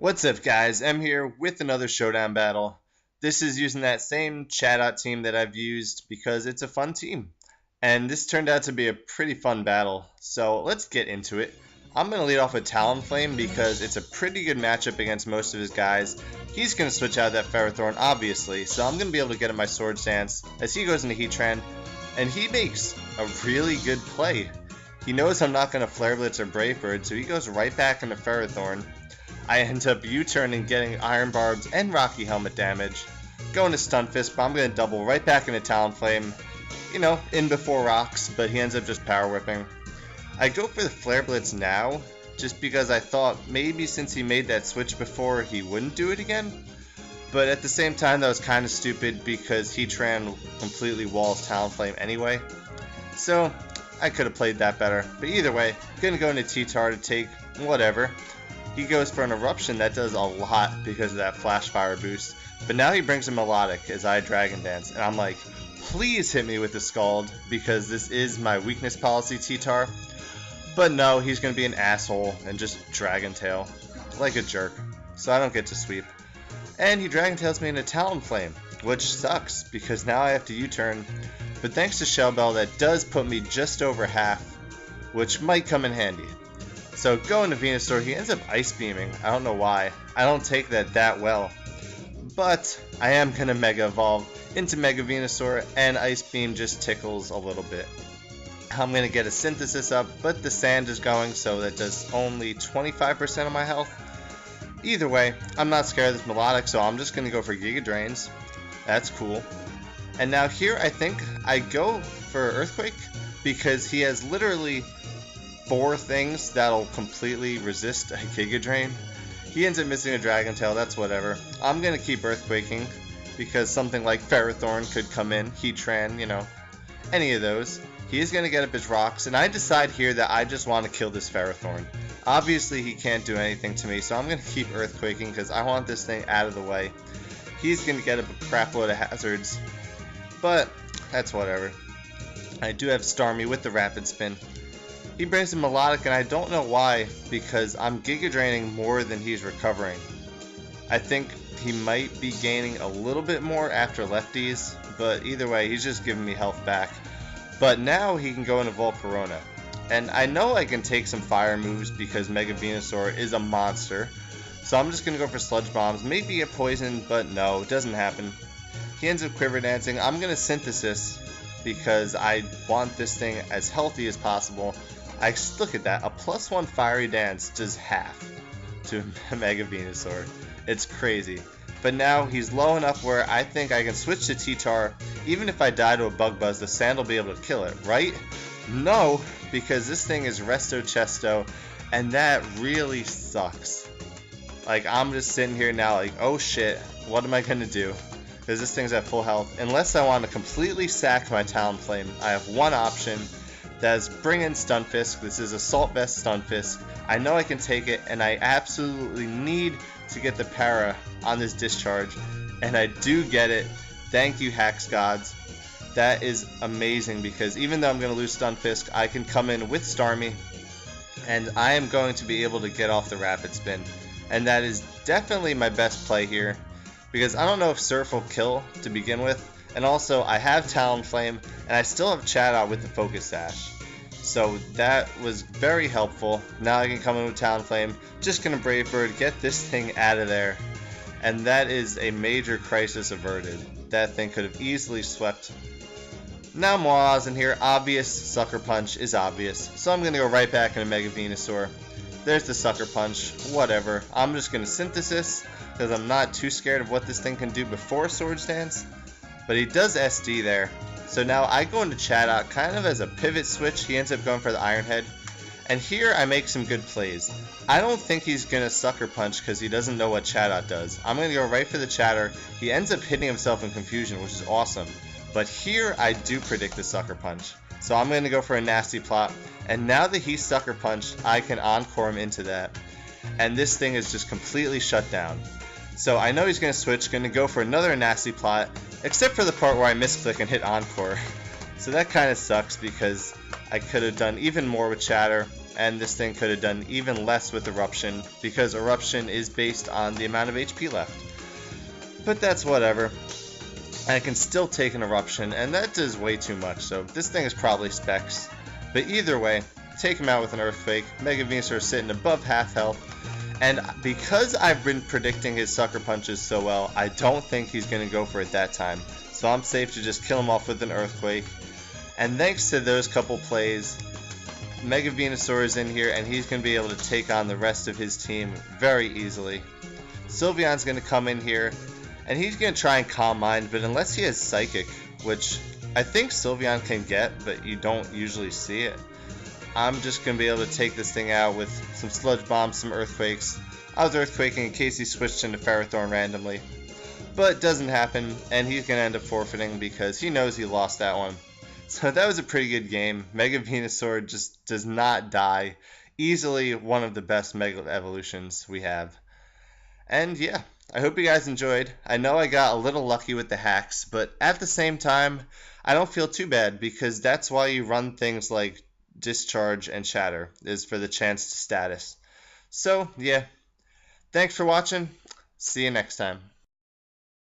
What's up, guys? I'm here with another Showdown battle. This is using that same chat-out team that I've used because it's a fun team. And this turned out to be a pretty fun battle, so let's get into it. I'm going to lead off with Talonflame because it's a pretty good matchup against most of his guys. He's going to switch out that Ferrothorn, obviously, so I'm going to be able to get him my Swords Dance as he goes into Heatran, and he makes a really good play. He knows I'm not going to Flare Blitz or Brave Bird, so he goes right back into Ferrothorn. I end up U-turning, getting Iron Barbs and Rocky Helmet damage, going to Stunfisk, but I'm going to double right back into Talonflame, you know, in before rocks, but he ends up just Power Whipping. I go for the Flare Blitz now, just because I thought maybe since he made that switch before, he wouldn't do it again. But at the same time, that was kind of stupid because Heatran completely walls Talonflame anyway. So, I could have played that better. But either way, going to go into T-Tar to take whatever. He goes for an Eruption that does a lot because of that Flash Fire boost. But now he brings a Melodic as I Dragon Dance. And I'm like, please hit me with the Scald because this is my weakness policy, T-Tar. But no, he's going to be an asshole and just Dragon Tail like a jerk. So I don't get to sweep. And he Dragon Tails me into Talonflame, which sucks because now I have to U-turn. But thanks to Shell Bell, that does put me just over half, which might come in handy. So going to Venusaur, he ends up Ice Beaming. I don't know why. I don't take that well. But I am going to Mega Evolve into Mega Venusaur, and Ice Beam just tickles a little bit. I'm going to get a Synthesis up, but the Sand is going, so that does only 25% of my health. Either way, I'm not scared of this Melodic, so I'm just going to go for Giga Drains. That's cool. And now here I think I go for Earthquake, because he has literally 4 things that'll completely resist a Giga Drain. He ends up missing a Dragon Tail, that's whatever. I'm going to keep Earthquaking because something like Ferrothorn could come in, Heatran, you know, any of those. He is going to get up his rocks, and I decide here that I just want to kill this Ferrothorn. Obviously he can't do anything to me, so I'm going to keep Earthquaking because I want this thing out of the way. He's going to get up a crap load of hazards, but that's whatever. I do have Starmie with the Rapid Spin. He brings a Melodic, and I don't know why, because I'm Giga Draining more than he's recovering. I think he might be gaining a little bit more after lefties, but either way, he's just giving me health back. But now he can go into Volcarona. And I know I can take some fire moves because Mega Venusaur is a monster. So I'm just going to go for Sludge Bombs, maybe get poisoned, but no, it doesn't happen. He ends up Quiver Dancing. I'm going to Synthesis because I want this thing as healthy as possible. Look at that, a +1 Fiery Dance does half to Mega Venusaur. It's crazy. But now he's low enough where I think I can switch to T-Tar. Even if I die to a Bug Buzz, the Sand will be able to kill it, right? No, because this thing is Resto Chesto, and that really sucks. Like, I'm just sitting here now like, oh shit, what am I going to do? Because this thing's at full health. Unless I want to completely sack my Talonflame, I have one option. That's bring in Stunfisk. This is Assault Vest Stunfisk. I know I can take it, and I absolutely need to get the para on this discharge, and I do get it. Thank you, Hacks Gods. That is amazing because even though I'm going to lose Stunfisk, I can come in with Starmie, and I am going to be able to get off the Rapid Spin. And that is definitely my best play here because I don't know if Surf will kill to begin with. And also, I have Talonflame, and I still have Chat Out with the Focus Sash. So that was very helpful. Now I can come in with Talonflame. Just going to Brave Bird, get this thing out of there. And that is a major crisis averted. That thing could have easily swept. Now Moaz in here. Obvious Sucker Punch is obvious. So I'm going to go right back into Mega Venusaur. There's the Sucker Punch. Whatever. I'm just going to Synthesis because I'm not too scared of what this thing can do before Swords Dance. But he does SD there. So now I go into Chat Out kind of as a pivot switch. He ends up going for the Iron Head. And here I make some good plays. I don't think he's going to Sucker Punch because he doesn't know what Chat Out does. I'm going to go right for the Chatter. He ends up hitting himself in confusion, which is awesome. But here I do predict the Sucker Punch. So I'm going to go for a Nasty Plot. And now that he's Sucker Punched, I can Encore him into that. And this thing is just completely shut down. So I know he's going to switch, going to go for another Nasty Plot, except for the part where I misclick and hit Encore. So that kind of sucks because I could have done even more with Chatter. and this thing could have done even less with Eruption, because Eruption is based on the amount of HP left. But that's whatever. I can still take an Eruption, and that does way too much, so this thing is probably specs. But either way, take him out with an Earthquake. Mega Venusaur is sitting above half health, and because I've been predicting his Sucker Punches so well, I don't think he's going to go for it that time. So I'm safe to just kill him off with an Earthquake. And thanks to those couple plays, Mega Venusaur is in here, and he's going to be able to take on the rest of his team very easily. Sylveon's going to come in here, and he's going to try and Calm Mind, but unless he has Psychic, which I think Sylveon can get, but you don't usually see it, I'm just going to be able to take this thing out with some Sludge Bombs, some Earthquakes. I was Earthquaking in case he switched into Ferrothorn randomly, but it doesn't happen, and he's going to end up forfeiting because he knows he lost that one. So that was a pretty good game. Mega Venusaur just does not die. Easily one of the best Mega Evolutions we have. And yeah, I hope you guys enjoyed. I know I got a little lucky with the hacks, but at the same time, I don't feel too bad because that's why you run things like Discharge and Shatter, is for the chance to status. So yeah, thanks for watching. See you next time.